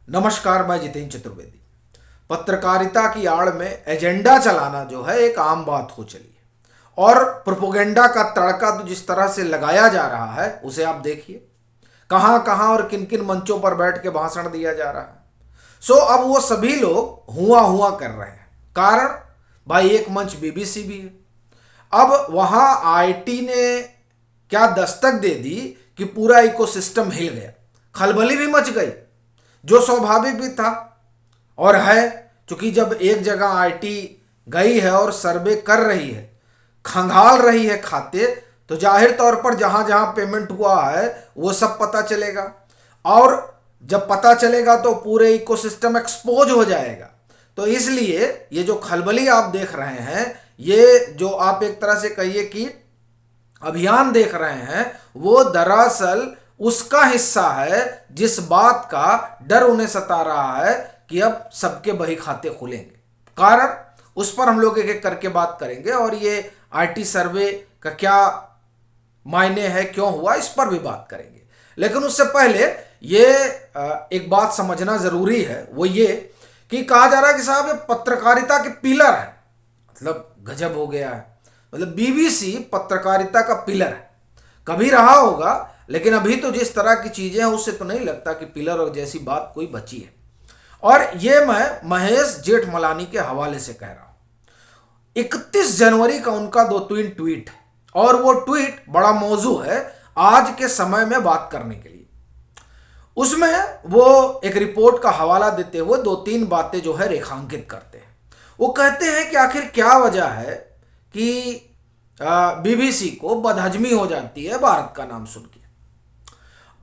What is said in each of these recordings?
नमस्कार, मैं जितेंद्र चतुर्वेदी। पत्रकारिता की आड़ में एजेंडा चलाना जो है एक आम बात हो चली है और प्रोपोगेंडा का तड़का तो जिस तरह से लगाया जा रहा है उसे आप देखिए। कहाँ कहाँ और किन किन मंचों पर बैठ के भाषण दिया जा रहा है। अब वो सभी लोग हुआ हुआ कर रहे हैं। कारण भाई एक मंच बीबीसी भी है। अब वहाँ आईटी ने क्या दस्तक दे दी कि पूरा इकोसिस्टम हिल गया, खलबली भी मच गई, जो स्वाभाविक भी था और है। क्योंकि जब एक जगह आईटी गई है और सर्वे कर रही है, खंगाल रही है खाते, तो जाहिर तौर पर जहां जहां पेमेंट हुआ है वो सब पता चलेगा। और जब पता चलेगा तो पूरे इकोसिस्टम एक्सपोज हो जाएगा। तो इसलिए ये जो खलबली आप देख रहे हैं, ये जो आप एक तरह से कहिए कि अभियान देख रहे हैं, वो दरअसल उसका हिस्सा है जिस बात का डर उन्हें सता रहा है कि अब सबके बही खाते खुलेंगे। कारण उस पर हम लोग एक एक करके बात करेंगे और ये आईटी सर्वे का क्या मायने है, क्यों हुआ, इस पर भी बात करेंगे। लेकिन उससे पहले ये एक बात समझना जरूरी है, वो ये कि कहा जा रहा है कि साहब ये पत्रकारिता के पिलर है। मतलब गजब हो गया है। मतलब बीबीसी पत्रकारिता का पिलर है, कभी रहा होगा, लेकिन अभी तो जिस तरह की चीजें हैं उससे तो नहीं लगता कि पिलर और जैसी बात कोई बची है। और ये मैं महेश जेठमलानी के हवाले से कह रहा हूं। 31 जनवरी का उनका 2-3 ट्वीट है और वो ट्वीट बड़ा मौजू है आज के समय में बात करने के लिए। उसमें वो एक रिपोर्ट का हवाला देते हुए 2-3 बातें जो है रेखांकित करते हैं। वो कहते हैं कि आखिर क्या वजह है कि बीबीसी को बदहजमी हो जाती है भारत का नाम सुन के।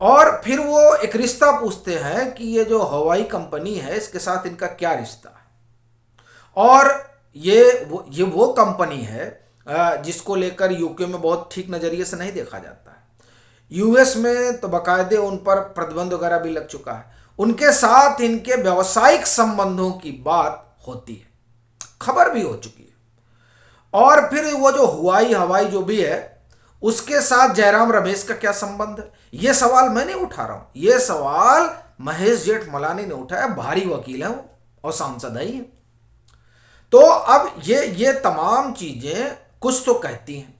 और फिर वो एक रिश्ता पूछते हैं कि ये जो हवाई कंपनी है इसके साथ इनका क्या रिश्ता है। और ये वो कंपनी है जिसको लेकर यूके में बहुत ठीक नज़रिए से नहीं देखा जाता है। यूएस में तो बाकायदे उन पर प्रतिबंध वगैरह भी लग चुका है। उनके साथ इनके व्यावसायिक संबंधों की बात होती है, खबर भी हो चुकी है। और फिर वो जो हवाई जो भी है उसके साथ जयराम रमेश का क्या संबंध है, ये सवाल मैं नहीं उठा रहा हूं, ये सवाल महेश जेठमलानी ने उठाया। भारी वकील है वो और सांसद ही है। तो अब ये तमाम चीजें कुछ तो कहती हैं।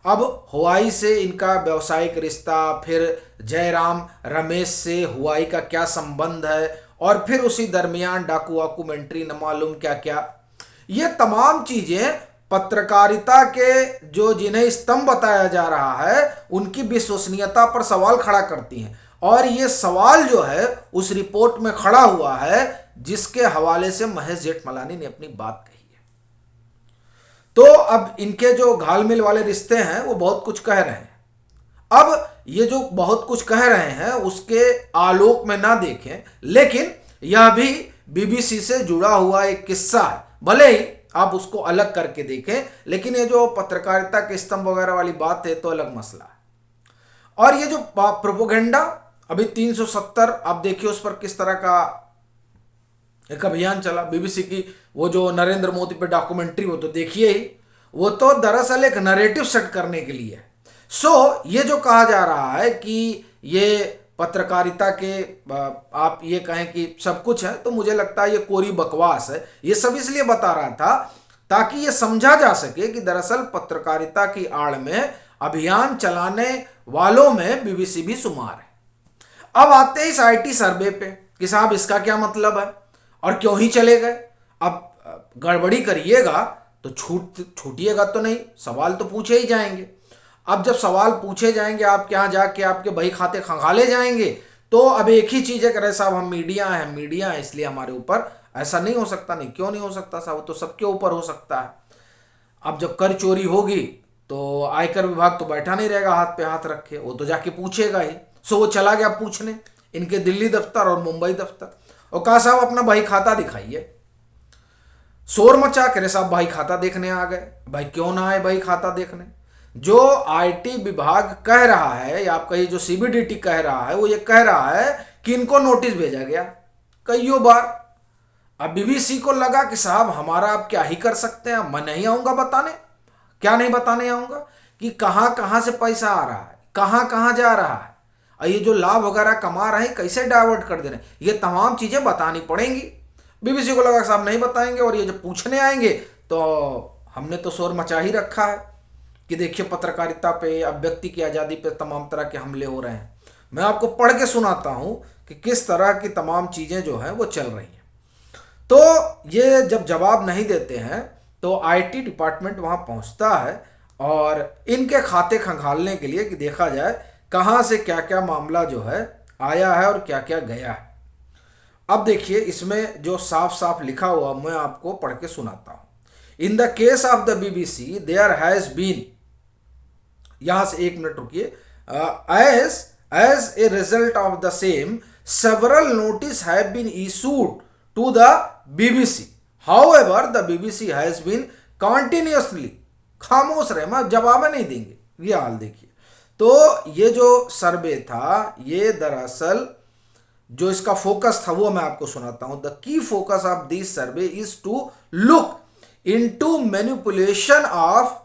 अब हुआई से इनका व्यावसायिक रिश्ता, फिर जयराम रमेश से हुआई का क्या संबंध है, और फिर उसी दरमियान डाकू वाकू एंट्री न मालूम क्या क्या, ये तमाम चीजें पत्रकारिता के जो जिन्हें स्तंभ बताया जा रहा है उनकी विश्वसनीयता पर सवाल खड़ा करती हैं। और ये सवाल जो है उस रिपोर्ट में खड़ा हुआ है जिसके हवाले से महेश जेठमलानी ने अपनी बात कही है। तो अब इनके जो घालमेल वाले रिश्ते हैं वो बहुत कुछ कह रहे हैं। अब ये जो बहुत कुछ कह रहे हैं उसके आलोक में ना देखें, लेकिन यह भी बीबीसी से जुड़ा हुआ एक किस्सा है। भले ही आप उसको अलग करके देखें, लेकिन ये जो पत्रकारिता के स्तंभ वगैरह वाली बात है तो अलग मसला है। और ये जो प्रोपोगेंडा अभी 370, आप देखिए उस पर किस तरह का एक अभियान चला। बीबीसी की वो जो नरेंद्र मोदी पे डॉक्यूमेंट्री, वो तो देखिए ही, वो तो दरअसल एक नरेटिव सेट करने के लिए है। ये जो कहा जा रहा है कि ये पत्रकारिता के आप ये कहें कि सब कुछ है, तो मुझे लगता है ये कोरी बकवास है। ये सब इसलिए बता रहा था ताकि ये समझा जा सके कि दरअसल पत्रकारिता की आड़ में अभियान चलाने वालों में बीबीसी भी शुमार है। अब आते हैं इस आईटी सर्वे पे कि साहब इसका क्या मतलब है और क्यों ही चले गए। अब गड़बड़ी करिएगा तो छूटिएगा तो नहीं, सवाल तो पूछे ही जाएंगे। अब जब सवाल पूछे जाएंगे, आप क्या जाके आपके बही खाते खंगाले जाएंगे, तो अब एक ही चीज है कि साहब हम मीडिया हैं इसलिए हमारे ऊपर ऐसा नहीं हो सकता। नहीं, क्यों नहीं हो सकता साहब, तो सबके ऊपर हो सकता है। अब जब कर चोरी होगी तो आयकर विभाग तो बैठा नहीं रहेगा हाथ पे हाथ रखे, वो तो जाके पूछेगा ही। वो चला गया पूछने इनके दिल्ली दफ्तर और मुंबई दफ्तर, और कहा साहब अपना बही खाता दिखाइए। शोर मचा के साहब बही खाता देखने आ गए। भाई क्यों ना आए बही खाता देखने? जो आईटी विभाग कह रहा है, या आप कहिए जो सीबीडीटी कह रहा है, वो ये कह रहा है कि इनको नोटिस भेजा गया कईयों बार। अब बीबीसी को लगा कि साहब हमारा आप क्या ही कर सकते हैं, मैं नहीं आऊंगा बताने। क्या नहीं बताने आऊंगा कि कहां कहां से पैसा आ रहा है, कहां कहां जा रहा है। और ये जो लाभ वगैरह कमा रहे हैं कैसे डाइवर्ट कर दे रहे हैं, ये तमाम चीज़ें बतानी पड़ेंगी। बीबीसी को लगा कि साहब नहीं बताएंगे, और ये जब पूछने आएंगे तो हमने तो शोर मचा ही रखा है कि देखिए पत्रकारिता पे, अभिव्यक्ति की आज़ादी पे तमाम तरह के हमले हो रहे हैं। मैं आपको पढ़ के सुनाता हूँ कि किस तरह की तमाम चीज़ें जो हैं वो चल रही हैं। तो ये जब जवाब नहीं देते हैं तो आईटी डिपार्टमेंट वहाँ पहुँचता है और इनके खाते खंगालने के लिए कि देखा जाए कहाँ से क्या क्या मामला जो है आया है और क्या क्या गया है। अब देखिए इसमें जो साफ साफ लिखा हुआ मैं आपको पढ़ के सुनाता हूँ। In the case of the BBC there has been, यहां से एक मिनट रुकिए, as a result of the same several notice have been issued to the BBC. However, the BBC has been continuously, खामोश रहे, मैं जवाब नहीं देंगे, ये हाल देखिए। तो ये जो सर्वे था ये दरअसल जो इसका फोकस था वो मैं आपको सुनाता हूं। The key focus of this survey is to look into manipulation of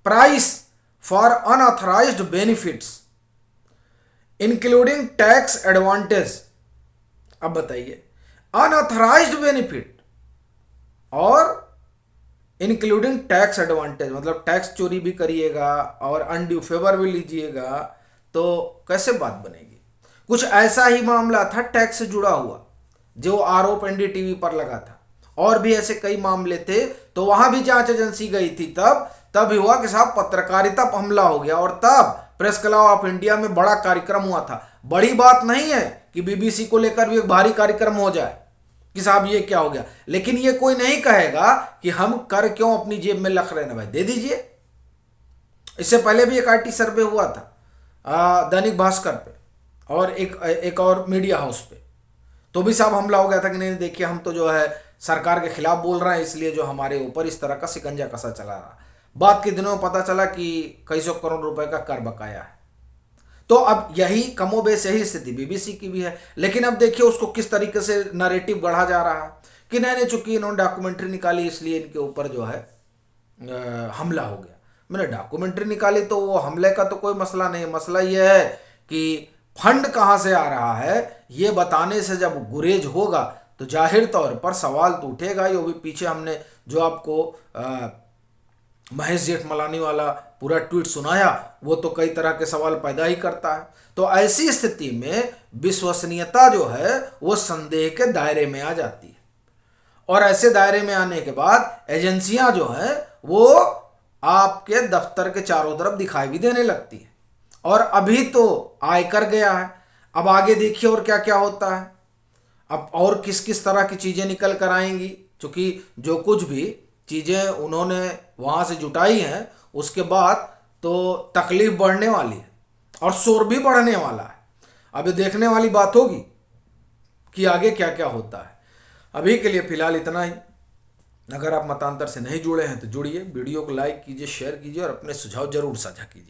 price for unauthorised benefits including tax advantage. अब बताइए, अनऑथराइज्ड बेनिफिट और इंक्लूडिंग टैक्स एडवांटेज, मतलब टैक्स चोरी भी करिएगा और अनड्यू फेवर भी लीजिएगा तो कैसे बात बनेगी। कुछ ऐसा ही मामला था टैक्स से जुड़ा हुआ जो आरोप एनडीटीवी पर लगा था, और भी ऐसे कई मामले थे। तो वहां भी जांच एजेंसी गई थी, तब हुआ कि साहब पत्रकारिता पर हमला हो गया, और तब प्रेस क्लब ऑफ इंडिया में बड़ा कार्यक्रम हुआ था। बड़ी बात नहीं है कि बीबीसी को लेकर भी एक भारी कार्यक्रम हो जाए कि साहब ये क्या हो गया, लेकिन ये कोई नहीं कहेगा कि हम कर क्यों अपनी जेब में रख रहे हैं। भाई दे दीजिए। इससे पहले भी एक आईटी सर्वे हुआ था दैनिक भास्कर पे और एक और मीडिया हाउस पे, तो भी साहब हमला हो गया था कि नहीं देखिए हम तो जो है सरकार के खिलाफ बोल रहे हैं, इसलिए जो हमारे ऊपर इस तरह का शिकंजा कसा चला रहा। बाद के दिनों में पता चला कि कई सौ करोड़ रुपए का कर बकाया है। तो अब यही कमोबेश यही स्थिति बीबीसी की भी है। लेकिन अब देखिए उसको किस तरीके से नैरेटिव गढ़ा जा रहा है कि नहीं चूंकि इन्होंने डॉक्यूमेंट्री निकाली इसलिए इनके ऊपर जो है हमला हो गया। मैंने डॉक्यूमेंट्री निकाली तो वो हमले का तो कोई मसला नहीं है, मसला ये है कि फंड कहाँ से आ रहा है ये बताने से जब गुरेज होगा तो जाहिर तौर पर सवाल तो उठेगा ही। वो भी पीछे हमने जो आपको महेश जेठमलानी वाला पूरा ट्वीट सुनाया, वो तो कई तरह के सवाल पैदा ही करता है। तो ऐसी स्थिति में विश्वसनीयता जो है वो संदेह के दायरे में आ जाती है, और ऐसे दायरे में आने के बाद एजेंसियां जो हैं वो आपके दफ्तर के चारों तरफ दिखाई भी देने लगती है। और अभी तो आयकर गया है, अब आगे देखिए और क्या क्या होता है, अब और किस किस तरह की चीज़ें निकल कर आएंगी। क्योंकि जो कुछ भी चीज़ें उन्होंने वहाँ से जुटाई हैं उसके बाद तो तकलीफ बढ़ने वाली है और शोर भी बढ़ने वाला है। अब ये देखने वाली बात होगी कि आगे क्या क्या होता है। अभी के लिए फ़िलहाल इतना ही। अगर आप मतांतर से नहीं जुड़े हैं तो जुड़िए, वीडियो को लाइक कीजिए, शेयर कीजिए और अपने सुझाव जरूर साझा कीजिए।